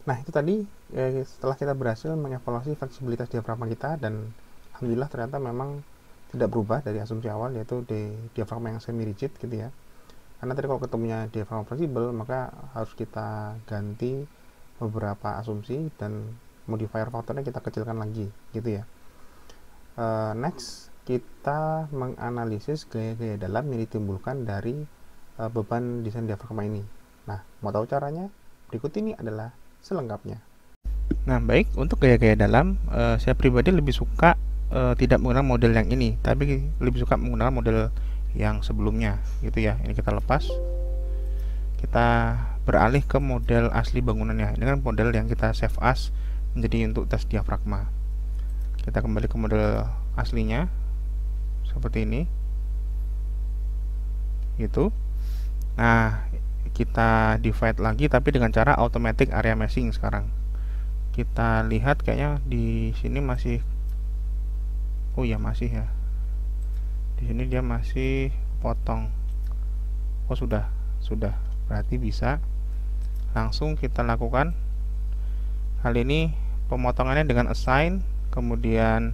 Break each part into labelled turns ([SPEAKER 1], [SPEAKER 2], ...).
[SPEAKER 1] Nah, itu tadi setelah kita berhasil mengevaluasi fleksibilitas diafragma kita, dan alhamdulillah ternyata memang tidak berubah dari asumsi awal, yaitu di diafragma yang semi rigid gitu ya. Karena tadi kalau ketemunya diafragma fleksibel, maka harus kita ganti beberapa asumsi dan modifier faktornya kita kecilkan lagi gitu ya. Next, kita menganalisis gaya-gaya dalam yang ditimbulkan dari beban desain diafragma ini. Nah, mau tahu caranya? Berikut ini adalah selengkapnya.
[SPEAKER 2] Nah, baik, untuk gaya-gaya dalam, saya pribadi lebih suka tidak menggunakan model yang ini, tapi lebih suka menggunakan model yang sebelumnya, gitu ya. Ini kita lepas, kita beralih ke model asli bangunannya. Ini kan model yang kita save as menjadi untuk tes diafragma. Kita kembali ke model aslinya, seperti ini, gitu. Nah, kita divide lagi, tapi dengan cara automatic area meshing sekarang. Kita lihat kayaknya di sini masih, oh ya masih ya, di sini dia masih potong. Oh sudah, berarti bisa langsung kita lakukan. Kali ini pemotongannya dengan assign, kemudian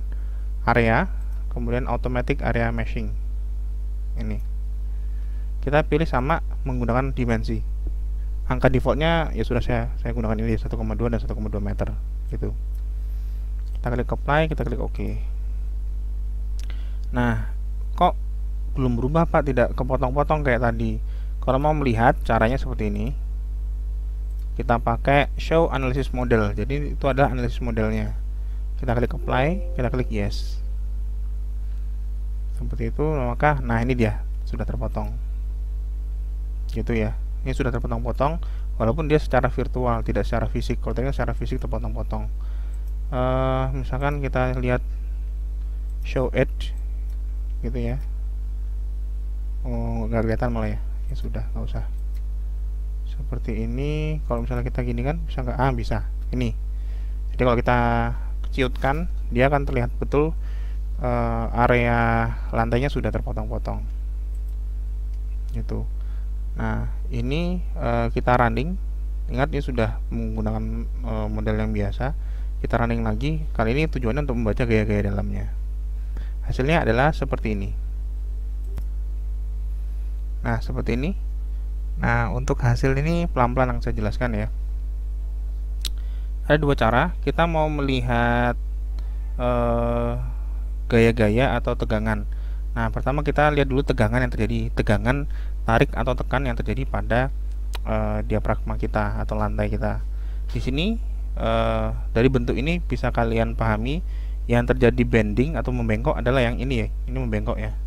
[SPEAKER 2] area, kemudian automatic area meshing. Ini kita pilih sama menggunakan dimensi. Angka defaultnya ya sudah saya gunakan ini 1,2 dan 1,2 meter gitu. Kita klik apply, kita klik OK. Nah, kok belum berubah Pak, tidak kepotong-potong kayak tadi? Kalau mau melihat caranya seperti ini, kita pakai show analysis model. Jadi itu adalah analisis modelnya. Kita klik apply, kita klik yes. Seperti itu, maka nah ini dia sudah terpotong. Gitu ya. Ini sudah terpotong-potong, walaupun dia secara virtual, tidak secara fisik. Kalau tadi secara fisik terpotong-potong. Misalkan kita lihat show edge, gitu ya. Oh, nggak kelihatan malah ya. Ya sudah, nggak usah. Seperti ini. Kalau misalnya kita gini kan, bisa nggak? Ah, bisa. Ini. Jadi kalau kita ciutkan, dia akan terlihat betul area lantainya sudah terpotong-potong. Gitu. Nah, ini kita running. Ingat ini sudah menggunakan model yang biasa. Kita running lagi. Kali ini tujuannya untuk membaca gaya-gaya dalamnya. Hasilnya adalah seperti ini. Nah, seperti ini. Nah, untuk hasil ini pelan-pelan yang saya jelaskan ya. Ada dua cara. Kita mau melihat gaya-gaya atau tegangan. Nah, pertama kita lihat dulu tegangan yang terjadi, tegangan tarik atau tekan yang terjadi pada diafragma kita atau lantai kita. Di sini dari bentuk ini bisa kalian pahami yang terjadi bending atau membengkok adalah yang ini ya. Ini membengkok ya.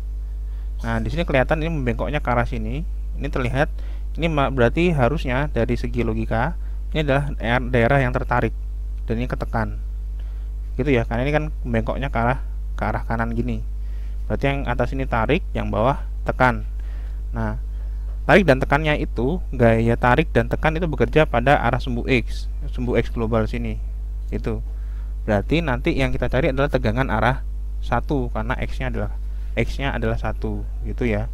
[SPEAKER 2] Nah, di sini kelihatan ini membengkoknya ke arah sini. Ini terlihat, ini berarti harusnya dari segi logika ini adalah daerah yang tertarik dan ini ketekan. Gitu ya, karena ini kan membengkoknya ke arah kanan gini. Berarti yang atas ini tarik, yang bawah tekan. Nah, tarik dan tekannya itu, gaya tarik dan tekan itu bekerja pada arah sumbu X global sini. Itu. Berarti nanti yang kita cari adalah tegangan arah 1 karena X-nya adalah 1 gitu ya.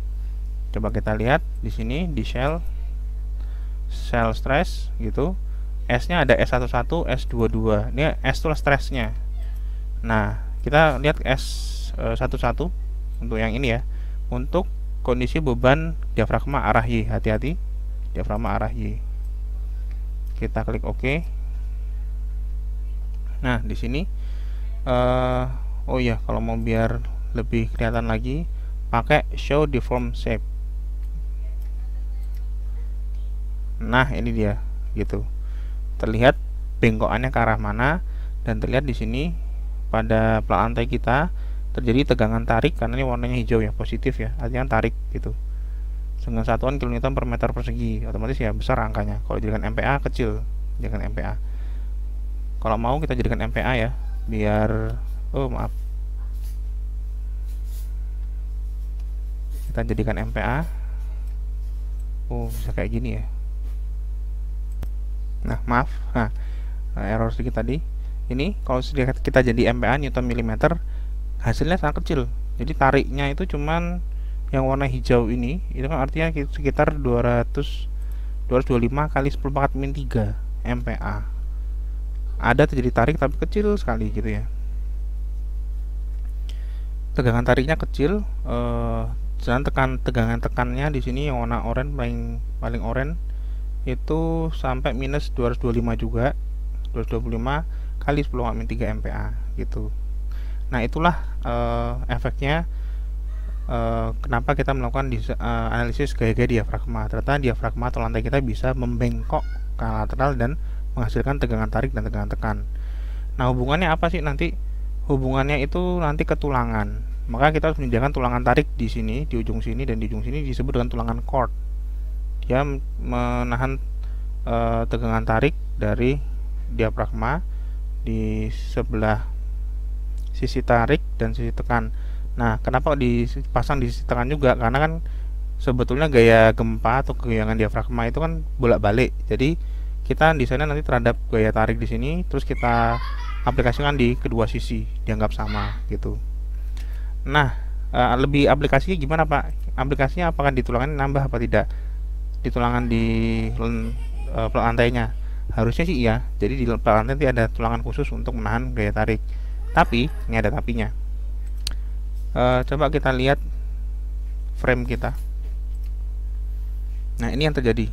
[SPEAKER 2] Coba kita lihat di sini di shell stress gitu. S-nya ada S11, S22. Ini S itu stressnya. Nah, kita lihat S11 untuk yang ini ya. Untuk kondisi beban diafragma arah Y, hati-hati, diafragma arah Y. Kita klik OK. Nah, di sini oh iya, kalau mau biar lebih kelihatan lagi, pakai show deform shape. Nah, ini dia gitu. Terlihat bengkokannya ke arah mana, dan terlihat di sini pada plat lantai kita terjadi tegangan tarik karena ini warnanya hijau ya, positif ya, artinya tarik gitu. Dengan satuan kilonewton per meter persegi, otomatis ya besar angkanya. Kalau jadikan MPa kecil, jadikan MPa. Kalau mau kita jadikan MPa ya, biar maaf. Kita jadikan MPa. Oh, bisa kayak gini ya. Nah, maaf. Nah, error sedikit tadi. Ini kalau kita jadi MPa Newton milimeter, hasilnya sangat kecil. Jadi tariknya itu cuman yang warna hijau ini, itu kan artinya sekitar 225 kali 10⁻³ MPa. ada terjadi tarik tapi kecil sekali gitu ya. Tegangan tariknya kecil, sedangkan tegangan tekannya di sini yang warna oranye paling oranye itu sampai minus 225 juga, 225 kali 10-3 MPa gitu. Nah itulah efeknya kenapa kita melakukan analisis gaya-gaya diafragma. Ternyata diafragma atau lantai kita bisa membengkok ke lateral dan menghasilkan tegangan tarik dan tegangan tekan. Nah hubungannya apa sih nanti? Hubungannya itu nanti ke tulangan. Maka kita harus menyediakan tulangan tarik di sini, di ujung sini dan di ujung sini disebut dengan tulangan cord. Dia menahan tegangan tarik dari diafragma di sebelah sisi tarik dan sisi tekan. Nah, kenapa dipasang di sisi tekan juga? Karena kan sebetulnya gaya gempa atau goyangan diafragma itu kan bolak-balik. Jadi kita desainnya nanti terhadap gaya tarik di sini, terus kita aplikasikan di kedua sisi, dianggap sama gitu. Nah, lebih aplikasinya gimana Pak? Aplikasinya apakah di tulangan nambah apa tidak? Di tulangan di plak lantainya harusnya sih iya. Jadi di plak lantai nanti ada tulangan khusus untuk menahan gaya tarik. Tapi ini ada tapinya. Coba kita lihat frame kita. Nah ini yang terjadi.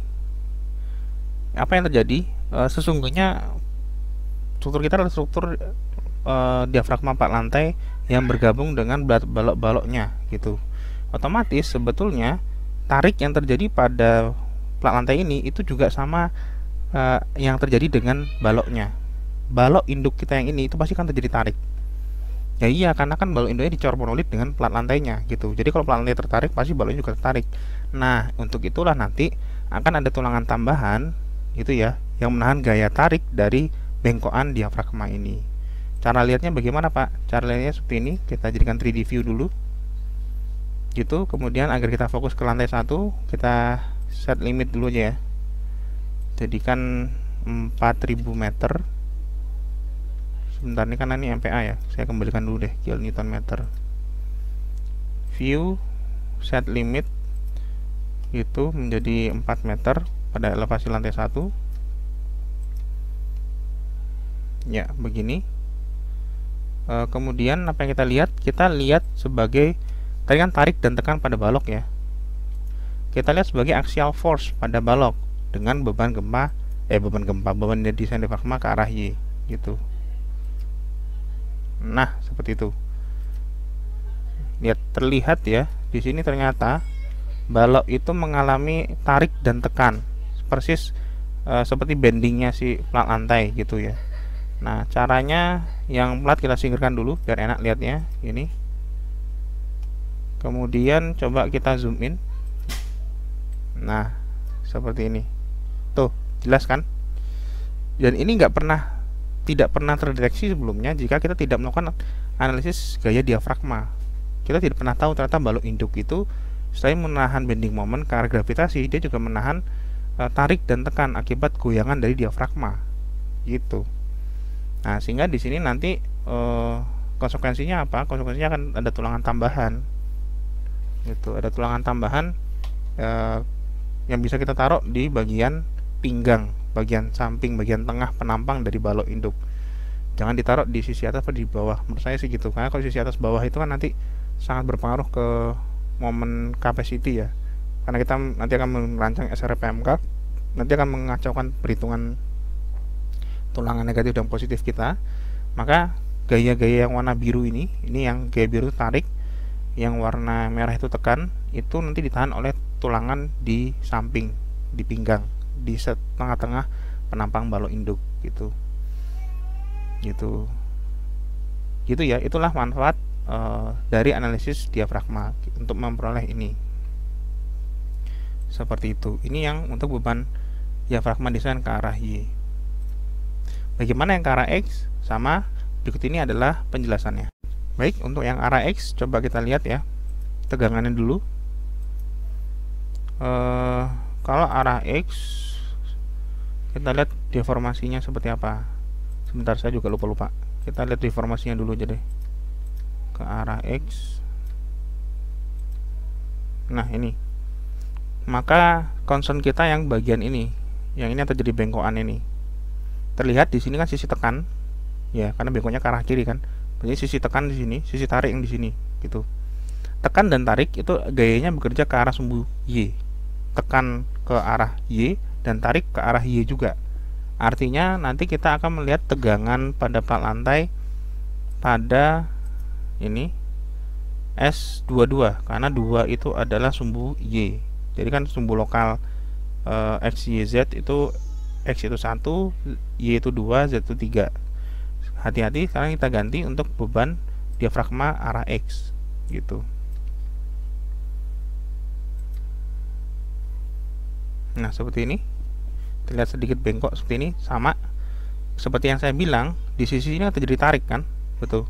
[SPEAKER 2] Apa yang terjadi? Sesungguhnya struktur kita adalah struktur diafragma plak lantai yang bergabung dengan balok-baloknya gitu. Otomatis sebetulnya tarik yang terjadi pada plak lantai ini itu juga sama yang terjadi dengan baloknya. Balok induk kita yang ini itu pasti kan terjadi tarik. Ya iya, karena kan balok induknya dicor monolit dengan plat lantainya gitu. Jadi kalau plat lantai tertarik pasti baloknya juga tertarik. Nah untuk itulah nanti akan ada tulangan tambahan gitu ya yang menahan gaya tarik dari bengkokan diafragma ini. Cara lihatnya bagaimana Pak? Cara lihatnya seperti ini. Kita jadikan 3D view dulu gitu. Kemudian agar kita fokus ke lantai 1, kita set limit dulu aja ya. Jadikan 4000 meter. Sebentar, ini karena ini MPa ya, saya kembalikan dulu deh kilonewton meter. View set limit itu menjadi 4 meter pada elevasi lantai 1 ya, begini. Kemudian apa yang kita lihat? Kita lihat sebagai tadi kan tarik dan tekan pada balok ya. Kita lihat sebagai axial force pada balok dengan beban desain diafragma ke arah Y gitu. Nah, seperti itu. Lihat, terlihat ya, di sini ternyata balok itu mengalami tarik dan tekan persis seperti bendingnya si plat lantai gitu ya. Nah, caranya yang plat kita singkirkan dulu biar enak lihatnya. Ini. Kemudian coba kita zoom in. Nah, seperti ini. Tuh, jelas kan? Dan ini tidak pernah terdeteksi sebelumnya jika kita tidak melakukan analisis gaya diafragma. Kita tidak pernah tahu ternyata balok induk itu selain menahan bending moment ke arah gravitasi, dia juga menahan tarik dan tekan akibat goyangan dari diafragma. Gitu. Nah, sehingga di sini nanti konsekuensinya apa? Konsekuensinya akan ada tulangan tambahan. Gitu, ada tulangan tambahan yang bisa kita taruh di bagian pinggang, bagian samping, bagian tengah penampang dari balok induk. Jangan ditaruh di sisi atas atau di bawah. Menurut saya sih gitu. Karena kalau sisi atas bawah itu kan nanti sangat berpengaruh ke momen capacity ya. Karena kita nanti akan merancang SRPMK, nanti akan mengacaukan perhitungan tulangan negatif dan positif kita. Maka gaya-gaya yang warna biru ini yang gaya biru tarik, yang warna merah itu tekan, itu nanti ditahan oleh tulangan di samping, di pinggang, di tengah-tengah penampang balok induk gitu. Gitu ya, itulah manfaat dari analisis diafragma untuk memperoleh ini. Seperti itu. Ini yang untuk beban diafragma desain ke arah Y. Bagaimana yang ke arah X? Sama, berikut ini adalah penjelasannya. Baik, untuk yang arah X coba kita lihat ya tegangannya dulu. Kalau arah X kita lihat deformasinya seperti apa. Sebentar, saya juga lupa. Kita lihat deformasinya dulu aja deh. Ke arah X. Nah, ini. Maka concern kita yang bagian ini. Yang ini terjadi bengkokan ini. terlihat di sini kan sisi tekan ya, karena bengkoknya ke arah kiri kan. Berarti sisi tekan di sini, sisi tarik yang di sini gitu. Tekan dan tarik itu gayanya bekerja ke arah sumbu Y. Tekan ke arah Y dan tarik ke arah Y juga. Artinya nanti kita akan melihat tegangan pada plat lantai pada ini S22 karena 2 itu adalah sumbu Y. Jadi kan sumbu lokal X, Y, Z itu X itu 1, Y itu 2, Z itu 3. Hati-hati, sekarang kita ganti untuk beban diafragma arah X gitu. Nah, seperti ini. Terlihat sedikit bengkok seperti ini, sama seperti yang saya bilang, di sisi ini terjadi tarik kan? Betul.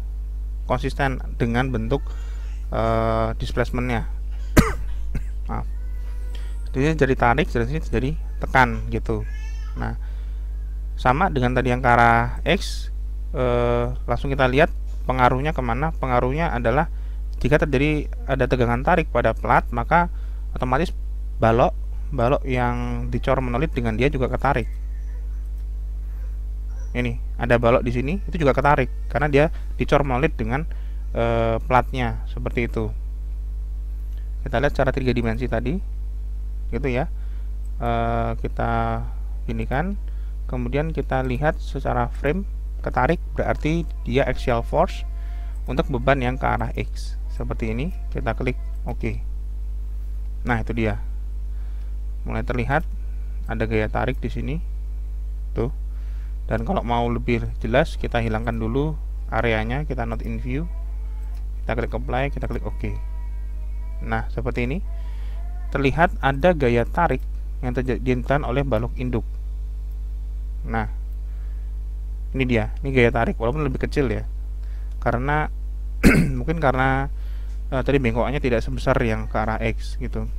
[SPEAKER 2] Konsisten dengan bentuk displacementnya. Maaf. Jadi jadi tarik, dari sini jadi tekan gitu. Nah, sama dengan tadi yang ke arah X, langsung kita lihat pengaruhnya kemana. Pengaruhnya adalah jika terjadi ada tegangan tarik pada plat, maka otomatis balok yang dicor monolit dengan dia juga ketarik. Ini ada balok di sini, itu juga ketarik karena dia dicor monolit dengan platnya seperti itu. Kita lihat secara 3 dimensi tadi, gitu ya. Kita ini kan, kemudian kita lihat secara frame ketarik, berarti dia axial force untuk beban yang ke arah X seperti ini. Kita klik OK. Nah, itu dia. Mulai terlihat ada gaya tarik di sini tuh. Dan kalau mau lebih jelas, kita hilangkan dulu areanya, kita not in view, kita klik apply, kita klik OK. Nah, seperti ini terlihat ada gaya tarik yang ditimbulkan oleh balok induk. Nah, ini dia, ini gaya tarik walaupun lebih kecil ya, karena mungkin karena tadi bengkoknya tidak sebesar yang ke arah X gitu.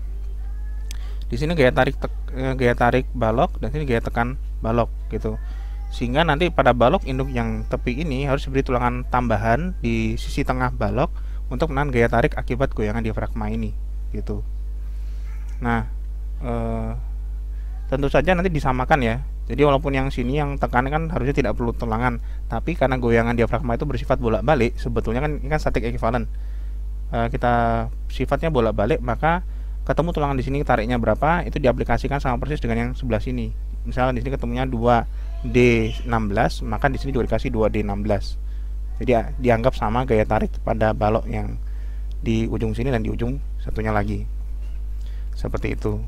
[SPEAKER 2] Di sini gaya tarik balok, dan sini gaya tekan balok gitu. Sehingga nanti pada balok induk yang tepi ini harus diberi tulangan tambahan di sisi tengah balok untuk menahan gaya tarik akibat goyangan diafragma ini gitu. Nah, tentu saja nanti disamakan ya. Jadi walaupun yang sini yang tekan kan harusnya tidak perlu tulangan, tapi karena goyangan diafragma itu bersifat bolak-balik, sebetulnya kan ini kan static equivalent. Kita sifatnya bolak-balik, maka ketemu tulangan di sini tariknya berapa, itu diaplikasikan sama persis dengan yang sebelah sini. Misalnya di sini ketemunya 2D16, maka di sini juga dikasih 2D16. Jadi dianggap sama gaya tarik pada balok yang di ujung sini dan di ujung satunya lagi. Seperti itu.